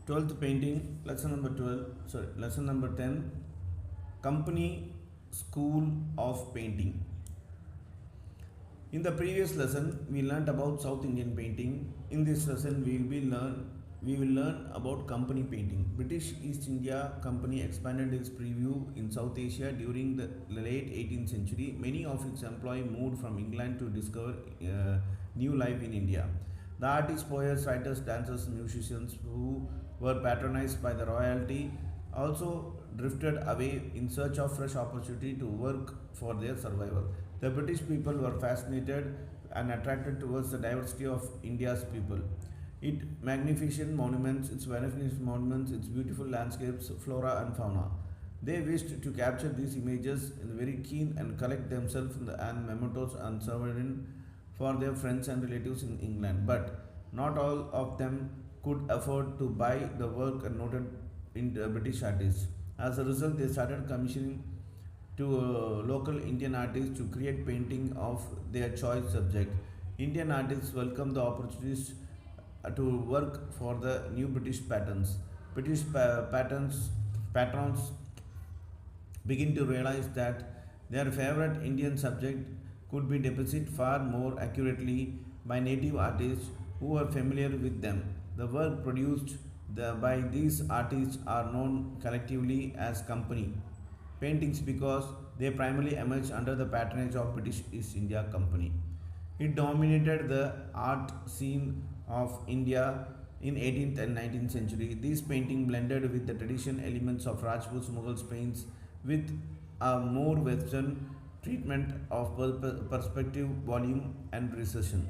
12th painting, lesson number 12, lesson number 10, company school of painting. In the previous lesson we learnt about South Indian painting. In this lesson we will learn about company painting. British East India Company expanded its preview in South Asia during the late 18th century. Many of its employees moved from England to discover new life in India. The artists, poets, writers, dancers, musicians who were patronized by the royalty also drifted away in search of fresh opportunity to work for their survival. The British people were fascinated and attracted towards the diversity of India's people. Its magnificent monuments, its beautiful landscapes, flora and fauna. They wished to capture these images in very keen and collect themselves and mementos and souvenirs for their friends and relatives in England, but not all of them could afford to buy the work and noted in British artists. As a result, they started commissioning to local Indian artists to create painting of their choice subject. Indian artists welcomed the opportunities to work for the new British patterns. Patrons begin to realize that their favorite Indian subject could be depicted far more accurately by native artists who were familiar with them. The work produced by these artists are known collectively as company paintings because they primarily emerged under the patronage of British East India Company. It dominated the art scene of India in 18th and 19th century. These paintings blended with the traditional elements of Rajputs, Mughals paints with a more western treatment of perspective, volume and precision.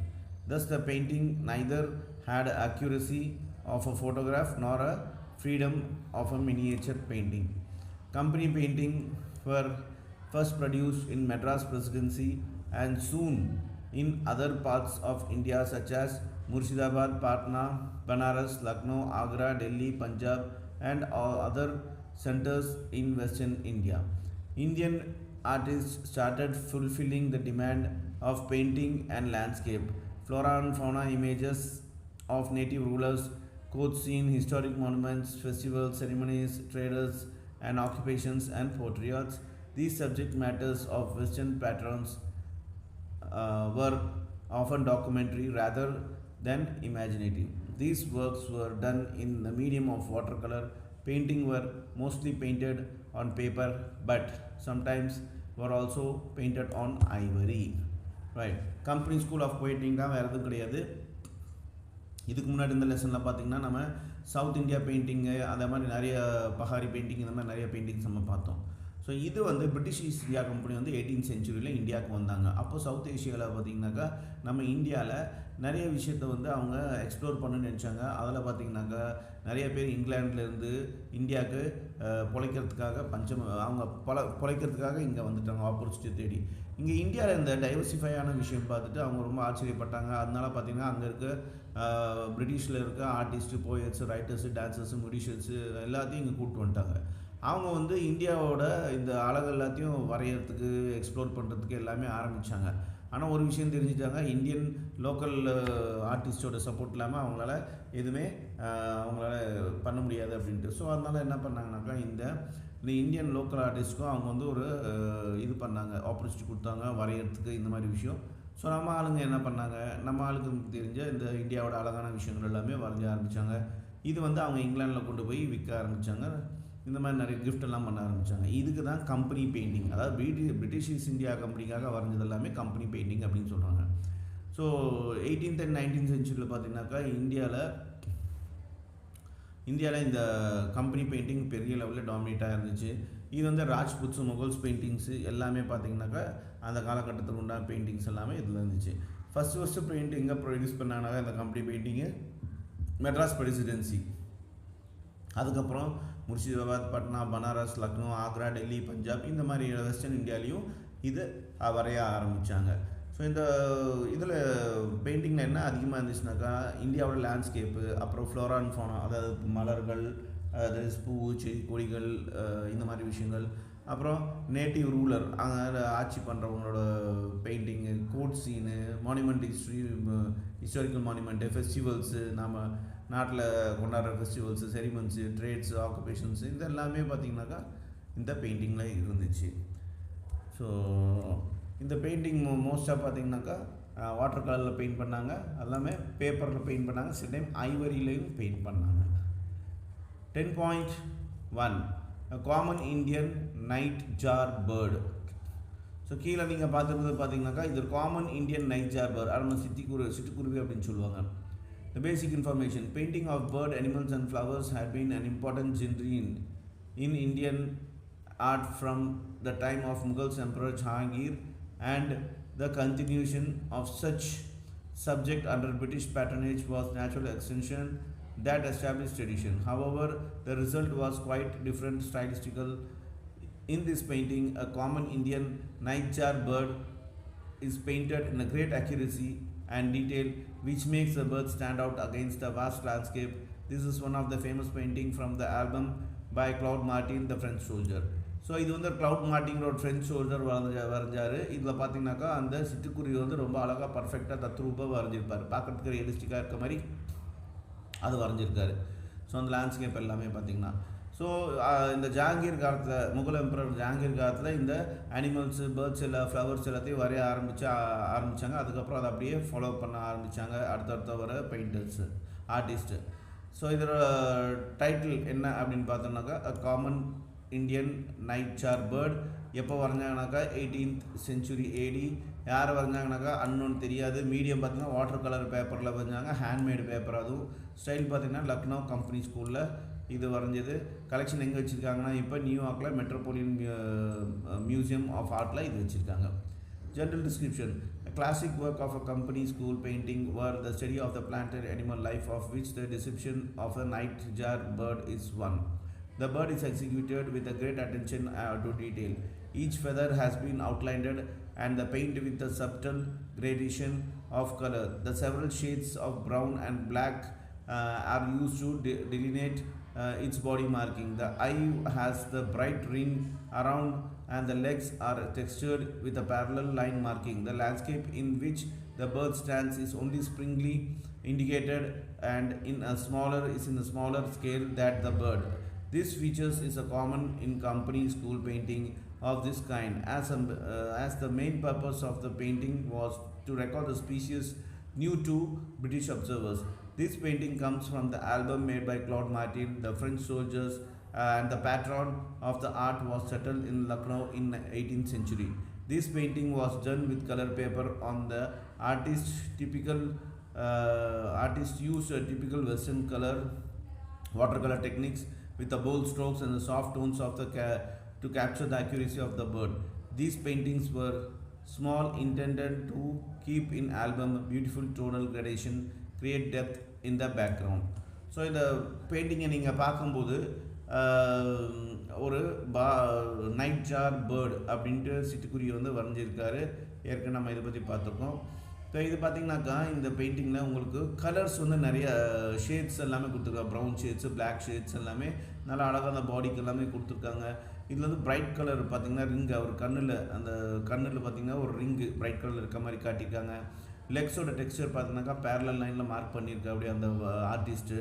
Thus the painting neither had accuracy of a photograph nor a freedom of a miniature painting. Company painting were first produced in Madras Presidency and soon in other parts of India such as Murshidabad, Patna, Banaras, Lucknow, Agra, Delhi, Punjab and other centers in western India. Indian artists started fulfilling the demand of painting and landscape, flora and fauna images of native rulers, court scene, historic monuments, festivals, ceremonies, traders and occupations and portraits. These subject matters of Western patrons were often documentary rather than imaginative. These works were done in the medium of watercolor. Painting were mostly painted on paper, but sometimes were also painted on ivory. Right. Company School of Painting தான் வேறு எதுவும் கிடையாது. இதுக்கு முன்னாடி இந்த லெசனில் பார்த்தீங்கன்னா நம்ம சவுத் இந்தியா பெயிண்டிங்கு அதே மாதிரி நிறைய பஹாரி பெயிண்டிங் இந்த மாதிரி நிறைய பெயிண்டிங்ஸ் நம்ம பார்த்தோம். ஸோ இது வந்து பிரிட்டிஷ் ஈஸ்ட் இந்தியா கம்பெனி வந்து 18th சென்ச்சுரியில் இந்தியாவுக்கு வந்தாங்க. அப்போ சவுத் ஏஷியாவில் பார்த்திங்கனாக்கா நம்ம இந்தியாவில் நிறைய விஷயத்தை வந்து அவங்க எக்ஸ்ப்ளோர் பண்ணணும்னு நினச்சாங்க. அதில் பார்த்திங்கனாக்கா நிறைய பேர் இங்கிலாந்துலேருந்து இந்தியாவுக்கு பிழைக்கிறதுக்காக அவங்க பிழைக்கிறதுக்காக இங்கே வந்துட்டாங்க ஆப்பர்ச்சுனிட்டி தேடி. இங்கே இந்தியாவில் இந்த டைவர்சிஃபையான விஷயம் பார்த்துட்டு அவங்க ரொம்ப ஆச்சரியப்பட்டாங்க. அதனால பார்த்திங்கன்னா அங்கே இருக்க பிரிட்டிஷில் இருக்க ஆர்டிஸ்ட்டு, போயட்ஸு, ரைட்டர்ஸு, டான்ஸர்ஸு, மியூசிஷியன்ஸு எல்லாத்தையும் இங்கே கூப்பிட்டு வந்துட்டாங்க. அவங்க வந்து இந்தியாவோட இந்த அழகு எல்லாத்தையும் வரைகிறதுக்கு எக்ஸ்ப்ளோர் பண்ணுறதுக்கு எல்லாமே ஆரம்பித்தாங்க. ஆனால் ஒரு விஷயம் தெரிஞ்சுட்டாங்க, இந்தியன் லோக்கல் ஆர்டிஸ்டோட சப்போர்ட் இல்லாமல் அவங்களால எதுவுமே அவங்களால பண்ண முடியாது அப்படின்ட்டு. ஸோ அதனால் என்ன பண்ணாங்கனாக்கா இந்த இந்தியன் லோக்கல் ஆர்டிஸ்ட்க்கும் அவங்க வந்து ஒரு இது பண்ணாங்க, ஆப்பர்ச்சுனிட்டி கொடுத்தாங்க வரைகிறதுக்கு இந்த மாதிரி விஷயம். ஸோ நம்ம ஆளுங்க என்ன பண்ணாங்க, நம்ம ஆளுங்களுக்கு தெரிஞ்ச இந்த இந்தியாவோட அழகான விஷயங்கள் எல்லாமே வரைஞ்ச ஆரம்பித்தாங்க. இது வந்து அவங்க இங்கிலாண்டில் கொண்டு போய் விற்க ஆரம்பித்தாங்க. இந்த மாதிரி நிறைய கிஃப்ட் எல்லாம் பண்ண ஆரம்பித்தாங்க. இதுக்கு தான் கம்பெனி பெயிண்டிங், அதாவது பிரிட்டிஷ் ஈஸ்ட் இந்தியா கம்பெனிக்காக வரைஞ்சது எல்லாமே கம்பெனி பெயிண்டிங் அப்படின்னு சொல்கிறாங்க. ஸோ 18th and 19th சென்ச்சுரியில் பார்த்தீங்கன்னாக்கா இந்தியாவில் இந்த கம்பெனி பெயிண்டிங் பெரிய லெவலில் டாமினேட்டாக இருந்துச்சு. இது வந்து ராஜ்புட்ஸு, முகல்ஸ் பெயிண்டிங்ஸு எல்லாமே பார்த்திங்கனாக்கா அந்த காலகட்டத்துக்கு உண்டான பெயிண்டிங்ஸ் எல்லாமே இதில் இருந்துச்சு. ஃபஸ்ட்டு பெயிண்ட் எங்கே ப்ரொடியூஸ் பண்ணாங்கனாக்கா இந்த கம்பெனி பெயிண்டிங்கு மெட்ராஸ் பிரசிடென்சி, அதுக்கப்புறம் முர்ஷிதாபாத், பட்னா, பனாரஸ், லக்னோ, ஆக்ரா, டெல்லி, பஞ்சாப் இந்த மாதிரி வெஸ்டர்ன் இந்தியாலையும் இது வரைய ஆரம்பித்தாங்க. ஸோ இந்த இதில் பெயிண்டிங்கில் என்ன அதிகமாக இருந்துச்சுனாக்கா இந்தியாவோட லேண்ட்ஸ்கேப்பு, அப்புறம் ஃப்ளோரா அண்ட் ஃபௌனா, அதாவது மலர்கள், அதாவது பூ, செடி, கொடிகள் இந்த மாதிரி விஷயங்கள், அப்புறம் நேட்டிவ் ரூலர் அங்கே ஆட்சி பண்ணுறவங்களோட painting, court scene, monument historical monument, festivals, நம்ம நாட்டில் கொண்டாடுற ஃபெஸ்டிவல்ஸு, செரிமன்ஸு, ட்ரேட்ஸு, ஆக்குபேஷன்ஸு, இது எல்லாமே பார்த்திங்கனாக்கா இந்த பெயிண்டிங்கில் இருந்துச்சு. ஸோ இந்த பெயிண்டிங் மோஸ்ட்டாக பார்த்திங்கனாக்கா வாட்டர் கலரில் பெயிண்ட் பண்ணாங்க, எல்லாமே பேப்பரில் பெயிண்ட் பண்ணாங்க, சில டைம் ஐவரிலையும் பெயிண்ட் பண்ணாங்க. 10.1 A common Indian nightjar bird. So கீழே நீங்கள் பார்த்துருந்தது பார்த்தீங்கன்னாக்கா இது காமன் இந்தியன் நைட்ஜார் பேர்ட், அது நம்ம சிட்டுக்குருவி அப்படின்னு சொல்லுவாங்க. The basic information: painting of bird, animals and flowers had been an important genre in Indian art from the time of Mughal Emperor Jahangir, and the continuation of such subject under British patronage was natural extension that established tradition. However, the result was quite different stylistical. In this painting, a common Indian nightjar bird is painted in a great accuracy and detail, which makes the bird stand out against the vast landscape. This is one of the famous painting from the album by Claude Martin, the French soldier. So இது வந்து cloud மார்ட்டிங்கிற ஒரு French soldier வரைஞ்சார். இதில் பார்த்தீங்கன்னாக்கா அந்த சிட்டுக்குருவி வந்து ரொம்ப அழகாக பர்ஃபெக்டாக தத்ரூபாக வரைஞ்சிருப்பார், பார்க்குறதுக்கு ரியலிஸ்டிக்காக இருக்க மாதிரி அது வரைஞ்சிருக்காரு. ஸோ அந்த லேண்ட்ஸ்கேப் எல்லாமே பார்த்திங்கன்னா, ஸோ இந்த ஜஹாங்கீர் காலத்தில், முகல் எம்பரர் ஜஹாங்கீர் காலத்தில் இந்த அனிமல்ஸு, பேர்ட்ஸ் எல்லாம், ஃப்ளவர்ஸ் எல்லாத்தையும் வரைய ஆரம்பித்தாங்க. அதுக்கப்புறம் அதை அப்படியே ஃபாலோ பண்ண ஆரம்பித்தாங்க அடுத்தடுத்த வர பெயிண்டர்ஸு, ஆர்டிஸ்ட்டு. ஸோ இதோட டைட்டில் என்ன அப்படின்னு பார்த்தோம்னாக்கா காமன் இந்தியன் நைட்ஜார் பேர்ட். எப்போ வரைஞ்சாங்கனாக்கா 18th century AD. யார் வரைஞ்சாங்கனாக்கா அன்னோன்னு தெரியாது. மீடியம் பார்த்திங்கன்னா வாட்டர் கலர் பேப்பரில் வரைஞ்சாங்க, ஹேண்ட்மேடு பேப்பர். அதுவும் ஸ்டைல் பார்த்திங்கன்னா லக்னோ கம்பெனி ஸ்கூலில் இது வரைஞ்சது. கலெக்ஷன் எங்கே வச்சுருக்காங்கன்னா இப்போ நியூயார்க்கில் மெட்ரோபாலியன் மியூசியம் ஆஃப் ஆர்ட்டில் இது வச்சுருக்காங்க. General description: a classic work of a company school painting were the study of the plant and animal life, of which the description of a nightjar bird is one. The bird is executed with a great attention to detail. Each feather has been outlined and the paint with a subtle gradation of color. The several shades of brown and black are used to delineate its body marking. The eye has the bright ring around and the legs are textured with a parallel line marking. The landscape in which the bird stands is only springly indicated and in a smaller scale than the bird. This features is a common in company school painting of this kind, as the main purpose of the painting was to record the species new to British observers. This painting comes from the album made by Claude Martin, the French soldiers, and the patron of the art was settled in Lucknow in 18th century. This painting was done with color paper on the artist used a typical western watercolor techniques with the bold strokes and the soft tones of to capture the accuracy of the bird. These paintings were small, intended to keep in album beautiful tonal gradation, create depth in the background. So இந்த பெயிண்டிங்கை நீங்கள் பார்க்கும்போது ஒரு night jar bird அப்படின்ட்டு சிட்டுக்குருவி வந்து வரைஞ்சிருக்காரு. ஏற்கனவே நம்ம இதை பற்றி பார்த்துருக்கோம். ஸோ இது பார்த்திங்கனாக்கா இந்த பெயிண்டிங்கில் உங்களுக்கு கலர்ஸ் வந்து நிறைய ஷேட்ஸ் எல்லாமே கொடுத்துருக்காங்க. ப்ரௌன் ஷேட்ஸு, பிளாக் ஷேட்ஸ் எல்லாமே நல்லா அழகாக அந்த பாடிக்கு எல்லாமே கொடுத்துருக்காங்க. இதில் வந்து பிரைட் கலர் பார்த்திங்கன்னா ரிங், அவர் கண்ணில் பார்த்திங்கன்னா ஒரு ரிங்கு பிரைட் கலர் இருக்க மாதிரி காட்டியிருக்காங்க. லெக்ஸோட டெக்ஸ்சர் பார்த்திங்கனாக்கா பேரலல் லைனில் மார்க் பண்ணியிருக்கா அப்படியே அந்த ஆர்டிஸ்ட்டு.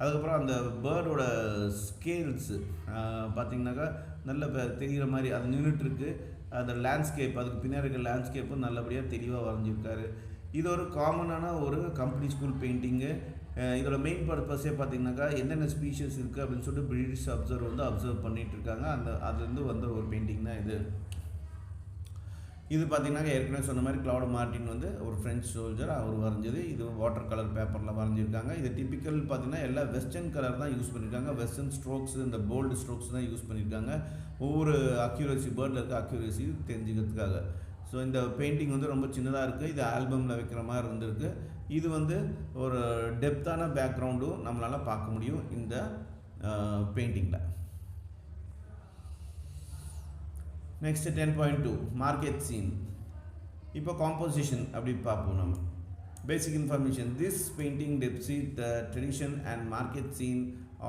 அதுக்கப்புறம் அந்த பேர்டோட ஸ்கேல்ஸு பார்த்திங்கனாக்கா நல்ல தெரிகிற மாதிரி அது நின்றுட்டுருக்கு. அந்த லேண்ட்ஸ்கேப், அதுக்கு பின்னாடி இருக்கிற லேண்ட்ஸ்கேப்பும் நல்லபடியாக தெளிவாக வரைஞ்சிருக்காரு. இது ஒரு காமனான ஒரு கம்பெனி ஸ்கூல் பெயிண்டிங்கு. இதோட மெயின் பர்பஸே பார்த்திங்கனாக்கா என்னென்ன ஸ்பீஷஸ் இருக்குது அப்படின்னு சொல்லிட்டு பிரிட்டிஷ் அப்சர்வ் பண்ணிகிட்டு இருக்காங்க. அதுலேருந்து வந்த ஒரு பெயிண்டிங் தான் இது. இது பார்த்திங்கனாக்கா ஏற்கனவே சொன்ன மாதிரி கிளவுட் மார்ட்டின் வந்து ஒரு ஃப்ரெஞ்ச் சோல்ஜர், அவர் வரைஞ்சது. இது வாட்டர் கலர் பேப்பரில் வரைஞ்சிருக்காங்க. இது டிப்பிக்கல் பார்த்திங்கன்னா எல்லாம் வெஸ்டர்ன் கலர் தான் யூஸ் பண்ணியிருக்காங்க. வெஸ்டர்ன் ஸ்ட்ரோக்ஸ், இந்த போல்டு ஸ்ட்ரோக்ஸ் தான் யூஸ் பண்ணியிருக்காங்க. ஒவ்வொரு அக்யூரசி, பேர்டில் இருக்க அக்யூரசி தெரிஞ்சுக்கிறதுக்காக. ஸோ இந்த பெயிண்டிங் வந்து ரொம்ப சின்னதாக இருக்குது. இது ஆல்பமில் வைக்கிற மாதிரி இருந்திருக்கு. இது வந்து ஒரு டெப்த்தான பேக்ரவுண்டும் நம்மளால் பார்க்க முடியும் இந்த பெயிண்டிங்கில். Next 10.2 market scene. இப்போ காம்போசிஷன் அப்படி பார்ப்போம் நம்ம. Basic information: this painting depicts the tradition and market scene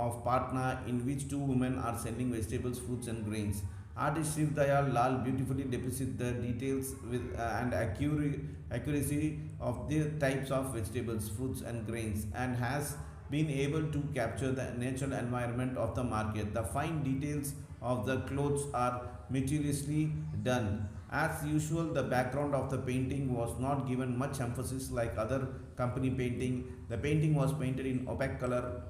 of Patna in which two women are selling vegetables, fruits and grains. Artist Shiv Dayal Lal beautifully depicts the details with and accuracy of the types of vegetables, fruits, and grains, and has been able to capture the natural environment of the market. The fine details of the clothes are meticulously done. As usual, the background of the painting was not given much emphasis like other company painting. The painting was painted in opaque color,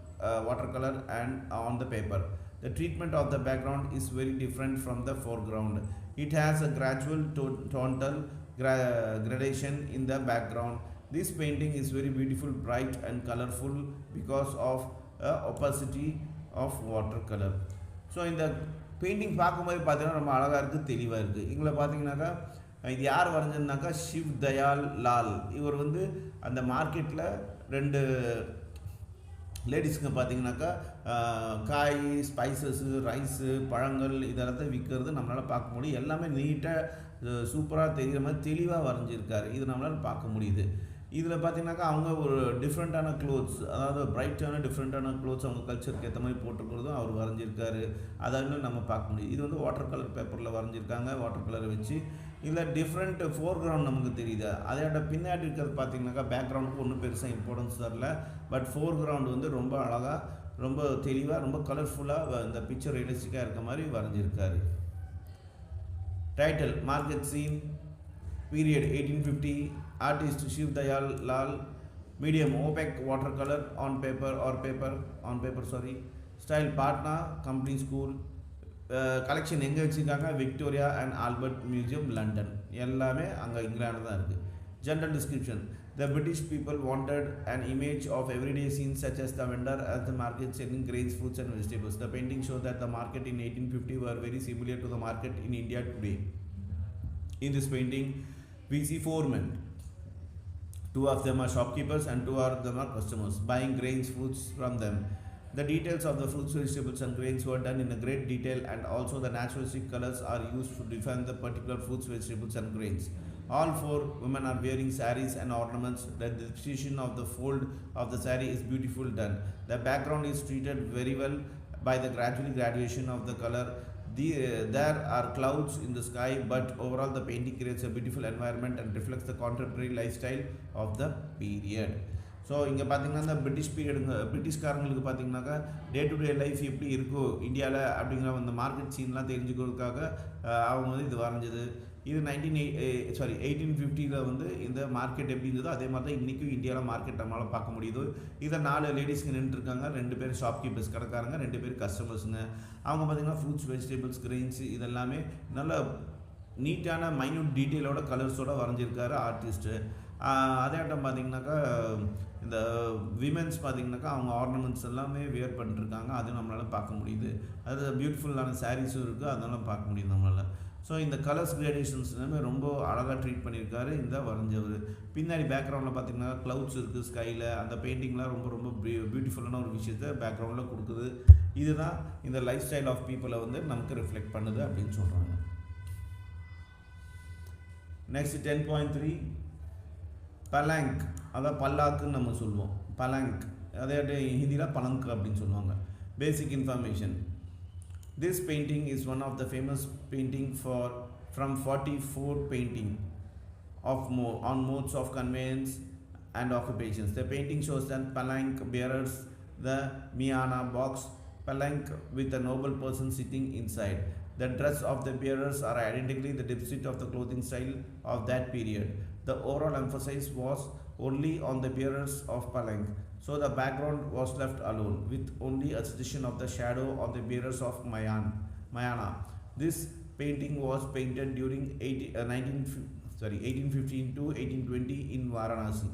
watercolor, and on the paper. The treatment of the background is very different from the foreground. It has a gradual tonal gradation in the background. This painting is very beautiful, bright, and colorful because of opacity of watercolor. So இந்த painting பார்க்கும்போது பார்த்தீங்கன்னா ரொம்ப அழகாக இருக்குது, தெளிவாக இருக்குது. இங்கே பார்த்தீங்கன்னாக்கா இது யார் வரைஞ்சதுனாக்கா ஷிவ் தயால் லால். இவர் வந்து அந்த மார்க்கெட்டில் ரெண்டு லேடிஸுங்க பார்த்தீங்கன்னாக்கா காய், ஸ்பைசஸ்ஸு, ரைஸு, பழங்கள் இதெல்லாத்தையும் விற்கிறது நம்மளால் பார்க்க முடியும். எல்லாமே நீட்டாக சூப்பராக தெரிகிற மாதிரி தெளிவாக வரைஞ்சிருக்காரு. இது நம்மளால் பார்க்க முடியுது. இதில் பார்த்தீங்கன்னாக்கா அவங்க ஒரு டிஃப்ரெண்ட்டான க்ளோத்ஸ், அதாவது பிரைட்டான டிஃப்ரெண்ட்டான க்ளோத்ஸ் அவங்க கல்ச்சருக்கு ஏற்ற மாதிரி போட்டுருக்கிறதும் அவர் வரைஞ்சிருக்காரு. அதாவது நம்ம பார்க்க முடியும். இது வந்து வாட்டர் கலர் பேப்பரில் வரைஞ்சிருக்காங்க, வாட்டர் கலரை வச்சு. இதில் டிஃப்ரெண்ட் ஃபோர் கிரவுண்ட் நமக்கு தெரியுது. அதோட பின்னாடி இருக்கிறது பார்த்தீங்கன்னாக்கா பேக்ரவுண்டுக்கு ஒன்றும் பெருசாக இம்பார்ட்டன்ஸ் தரல. பட் ஃபோர் கிரவுண்ட் வந்து ரொம்ப அழகாக, ரொம்ப தெளிவாக, ரொம்ப கலர்ஃபுல்லாக இந்த பிக்சர் ரியலிஸ்டிக்காக இருக்க மாதிரி வரைஞ்சிருக்காரு. Title market scene period 1850. Artist Shiv Dayal Lal. Medium opaque watercolor on paper Style Patna Company School. Collection எங்கே வச்சுருக்காங்க? Victoria and Albert museum, London. எல்லாமே அங்கே இங்கிலாந்து தான் இருக்குது. General description. The British people wanted an image of everyday scenes such as the vendor at the market selling grains, fruits and vegetables. The painting shows that the market in 1850 were very similar to the market in India today. In this painting, we see four men. Two of them are shopkeepers and two of them are customers buying grains, fruits from them. The details of the fruits, vegetables and grains were done in a great detail, and also the naturalistic colors are used to define the particular fruits, vegetables and grains. All four women are wearing saris and ornaments. The precision of the fold of the sari is beautiful done. The background is treated very well by the gradual gradation of the color. There are clouds in the sky, but overall the painting creates a beautiful environment and reflects the contemporary lifestyle of the period. So இங்கே பார்த்தீங்கன்னா இந்த பிரிட்டிஷ்காரங்களுக்கு பார்த்தீங்கன்னாக்கா day to day life எப்படி இருக்கோ இந்தியாவில் அப்படிங்கிற அந்த market சீன்லாம் தெரிஞ்சுக்கிறதுக்காக அவங்க வந்து இது வரைஞ்சது. இது 1850 வந்து இந்த மார்க்கெட் எப்படி இருந்ததோ அதே மாதிரி தான் இன்றைக்கும் இந்தியாவில் மார்க்கெட் நம்மளால் பார்க்க முடியுது. இதை 4 லேடிஸ்ங்க நின்றுருக்காங்க. 2 பேர் ஷாப்கீப்பர்ஸ் கடைக்காரங்க, 2 பேர் கஸ்டமர்ஸுங்க. அவங்க பார்த்திங்கன்னா ஃப்ரூட்ஸ், வெஜிடபிள்ஸ், கிரெயின்ஸ் இதெல்லாமே நல்ல நீட்டான மைன்யூட் டீட்டெயிலோட கலர்ஸோடு வரைஞ்சிருக்காரு ஆர்டிஸ்ட்டு. அதே ஆட்டம் பார்த்திங்கனாக்கா இந்த விமென்ஸ் பார்த்திங்கனாக்கா அவங்க ஆர்னமெண்ட்ஸ் எல்லாமே வியர் பண்ணிட்டுருக்காங்க. அதுவும் நம்மளால் பார்க்க முடியுது. அது பியூட்டிஃபுல்லான சாரீஸும் இருக்குது, அதெல்லாம் பார்க்க முடியுது நம்மளால். ஸோ இந்த கலர்ஸ் கிரேடேஷன்ஸ் எல்லாமே ரொம்ப அழகாக ட்ரீட் பண்ணியிருக்காரு இந்த வரைஞ்சவர். பின்னாடி பேக்ரவுண்டில் பார்த்திங்கன்னா க்ளவுட்ஸ் இருக்குது ஸ்கையில். அந்த பெயிண்டிங்லாம் ரொம்ப ரொம்ப பியூட்டிஃபுல்லான ஒரு விஷயத்தை பேக்ரவுண்டில் கொடுக்குது. இதுதான் இந்த லைஃப் ஸ்டைல் ஆஃப் பீப்புளை வந்து நமக்கு ரிஃப்ளெக்ட் பண்ணுது அப்படின்னு சொல்கிறாங்க. நெக்ஸ்ட் 10.3 பலாங்க், அதாவது பல்லாக்குன்னு நம்ம சொல்லுவோம். பலாங்க் அதே ஹிந்தியில் பலங்க் அப்படின்னு சொல்லுவாங்க. பேசிக் information. This painting is one of the famous painting from 44 painting on modes of conveyance and occupations. The painting shows that palanque bearers the Miana box, palanque with a noble person sitting inside. The dress of the bearers are identically the depiction of the clothing style of that period. The overall emphasis was only on the bearers of palanque, so the background was left alone with only a suggestion of the shadow of the bearers of Mayana. This painting was painted during 1815 to 1820 in Varanasi.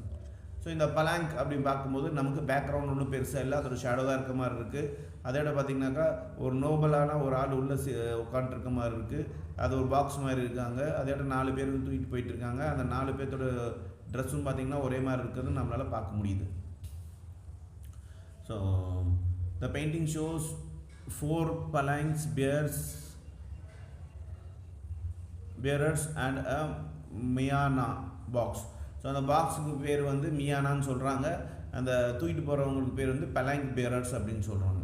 So இந்த பலாங்க் அப்படின்னு பார்க்கும்போது நமக்கு background ஒன்றும் பெருசாக இல்லை, அது ஒரு shadow தான் இருக்க மாதிரி இருக்குது. அதோட பார்த்திங்கனாக்கா ஒரு நோபலான ஒரு ஆள் உள்ளே உட்காந்துருக்க மாதிரி இருக்குது. அது ஒரு பாக்ஸ் மாதிரி இருக்காங்க. அதோட 4 பேர் தூக்கிட்டு போயிட்டுருக்காங்க. அந்த 4 பேர்த்தோட ட்ரெஸ்ஸும் பார்த்திங்கன்னா ஒரே மாதிரி இருக்கிறது நம்மளால் பார்க்க முடியுது. So the painting shows 4 palanques bearers and a Miana box. So அந்த பாக்ஸுக்கு பேர் வந்து மியானான்னு சொல்கிறாங்க. அந்த தூக்கிட்டு போகிறவங்களுக்கு பேர் வந்து பலாங்க் பேரர்ஸ் அப்படின்னு சொல்கிறாங்க.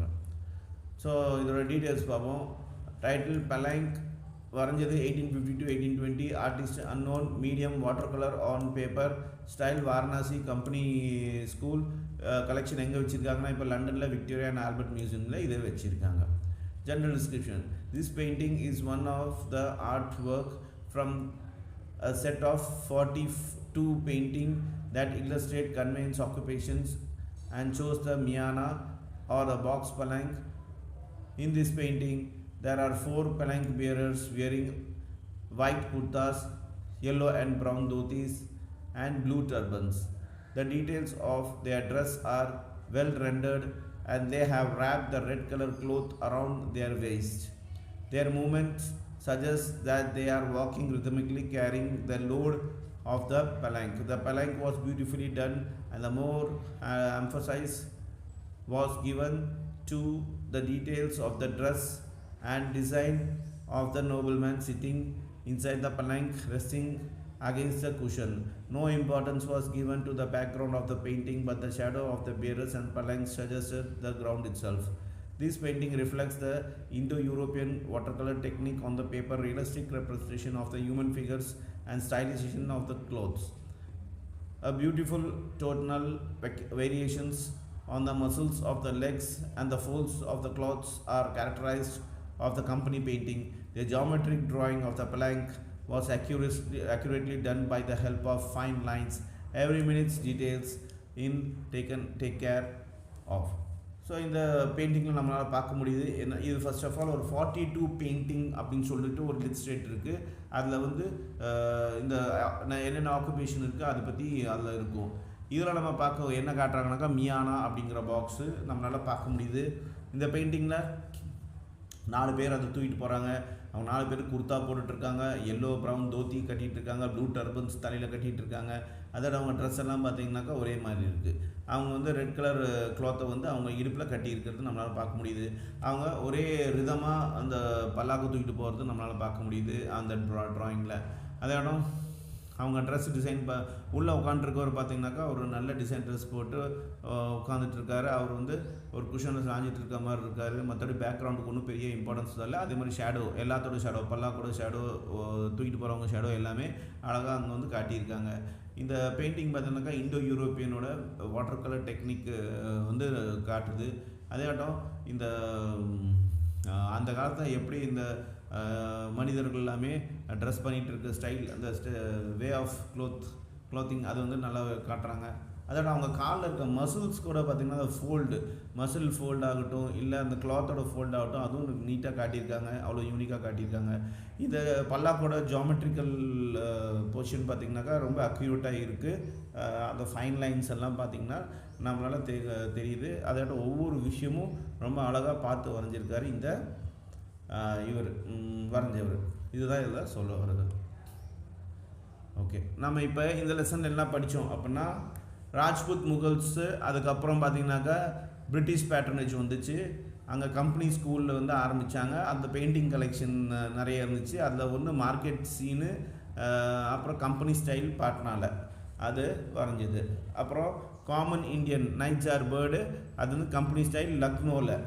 ஸோ இதோட டீட்டெயில்ஸ் பார்ப்போம். டைட்டில் பலாங்க் வரைஞ்சது 1850 to 1820. Artist unknown. Medium water colour on paper. Style Varanasi company school. Collection எங்கே வச்சுருக்காங்கன்னா இப்போ லண்டனில் விக்டோரியா அண்ட் ஆல்பர்ட் மியூசியமில் இதை வச்சுருக்காங்க. General description. This painting is one of the artwork from a set of 42 painting that illustrate conveyance occupations and shows the miana or a box palanque. In this painting, there are 4 palanque bearers wearing white kurtas, yellow and brown dhotis, and blue turbans. The details of their dress are well rendered, and they have wrapped the red color cloth around their waist. Their movements suggest that they are walking rhythmically, carrying the load of the palanque. The palanque was beautifully done, and the more emphasis was given to the details of the dress and design of the nobleman sitting inside the palanque, resting against the cushion. No importance was given to the background of the painting, but the shadow of the bearers and palanques suggested the ground itself. This painting reflects the Indo-European watercolor technique on the paper, realistic representation of the human figures and stylization of the clothes. A beautiful tonal variations on the muscles of the legs and the folds of the clothes are characterized of the company painting. The geometric drawing of the palanque was accurately done by the help of fine lines. Every minute's details in take care of. So இந்த பெயிண்டிங்கில் நம்மளால் பார்க்க முடியுது. என்ன இது first of all ஒரு 42 painting அப்படின்னு சொல்லிட்டு ஒரு லிஸ்ட் இருக்குது. அதில் வந்து இந்த என்னென்ன ஆக்குபேஷன் இருக்குது அதை பற்றி அதில் இருக்கும். இதில் நம்ம பார்க்க என்ன காட்டுறாங்கனாக்கா மியானா அப்படிங்கிற பாக்ஸு நம்மளால் பார்க்க முடியுது. இந்த பெயிண்டிங்கில் 4 பேர் அதை தூக்கிட்டு போகிறாங்க. அவங்க 4 பேர் குர்த்தா போட்டுட்ருக்காங்க, எல்லோ ப்ரௌன் தோத்தி கட்டிகிட்டு இருக்காங்க, ப்ளூ டர்பன்ஸ் தலையில் கட்டிகிட்டு இருக்காங்க. அதோட அவங்க ட்ரெஸ் எல்லாம் பார்த்திங்கனாக்கா ஒரே மாதிரி இருக்குது. அவங்க வந்து ரெட் கலர் க்ளாத்தை வந்து அவங்க இடுப்பில் கட்டி இருக்கிறது நம்மளால் பார்க்க முடியுது. அவங்க ஒரே ரிதமாக அந்த பல்லாக்கு தூக்கிட்டு போகிறது நம்மளால் பார்க்க முடியுது அந்த ட்ராயிங்கில். அதே இடம் அவங்க ட்ரெஸ் டிசைன் உள்ளே உட்காந்துருக்கவர் பார்த்திங்கனாக்கா ஒரு நல்ல டிசைன் ட்ரெஸ் போட்டு உட்காந்துட்ருக்காரு. அவர் வந்து ஒரு குஷனில் சாஞ்சிட்டு இருக்க மாதிரி இருக்கார். மற்றபடி பேக்ரவுண்டுக்கு ஒன்றும் பெரிய இம்பார்ட்டன்ஸ் இல்லை. அதே மாதிரி ஷேடோ, எல்லாத்தோட ஷேடோ, பல்லாக்கோட ஷேடோ, தூக்கிட்டு போகிறவங்க ஷேடோ எல்லாமே அழகாக அங்கே வந்து காட்டியிருக்காங்க. இந்த பெயிண்டிங் பார்த்தீங்கன்னாக்கா இண்டோ யூரோப்பியனோட வாட்டர் கலர் டெக்னிக் வந்து காட்டுது. அதே ஆட்டம் இந்த அந்த காலத்தில் எப்படி இந்த மனிதர்கள் எல்லாமே ட்ரெஸ் பண்ணிகிட்டு இருக்க ஸ்டைல், அந்த வே ஆஃப் க்ளோத்திங் அது வந்து நல்லா காட்டுறாங்க. அதோட அவங்க காலில் இருக்க மசில்ஸ் கூட பார்த்திங்கன்னா அந்த மசில் ஃபோல்ட் ஆகட்டும், இல்லை அந்த கிளாத்தோட ஃபோல்ட் ஆகட்டும், அதுவும் நீட்டாக காட்டியிருக்காங்க. அவ்வளோ யூனிக்காக காட்டியிருக்காங்க. இந்த பல்லாக்கோட ஜாமெட்ரிக்கல் பொசிஷன் பார்த்திங்கனாக்கா ரொம்ப அக்யூரேட்டாக இருக்குது. அந்த ஃபைன் லைன்ஸ் எல்லாம் பார்த்திங்கன்னா நம்மளால் தெரியுது. அதோட ஒவ்வொரு விஷயமும் ரொம்ப அழகாக பார்த்து வரைஞ்சிருக்காரு இந்த இவர் வரைஞ்சவர். இதுதான் இதில் சொல்ல வருது. ஓகே, நம்ம இப்போ இந்த லெசன் எல்லாம் படித்தோம் அப்படின்னா ராஜ்புத் முகல்ஸு, அதுக்கப்புறம் பார்த்திங்கனாக்கா பிரிட்டிஷ் பேட்டர்னேஜ் வந்துச்சு. அங்கே கம்பெனி ஸ்கூலில் வந்து ஆரம்பித்தாங்க. அந்த பெயிண்டிங் கலெக்ஷன் நிறைய இருந்துச்சு. அதில் ஒன்று மார்க்கெட் சீனு, அப்புறம் கம்பெனி ஸ்டைல் பாட்னாவில் அது வரைஞ்சிது. அப்புறம் காமன் இண்டியன் நைட்ஜார் பேர்டு, அது வந்து கம்பெனி ஸ்டைல் லக்னோவில்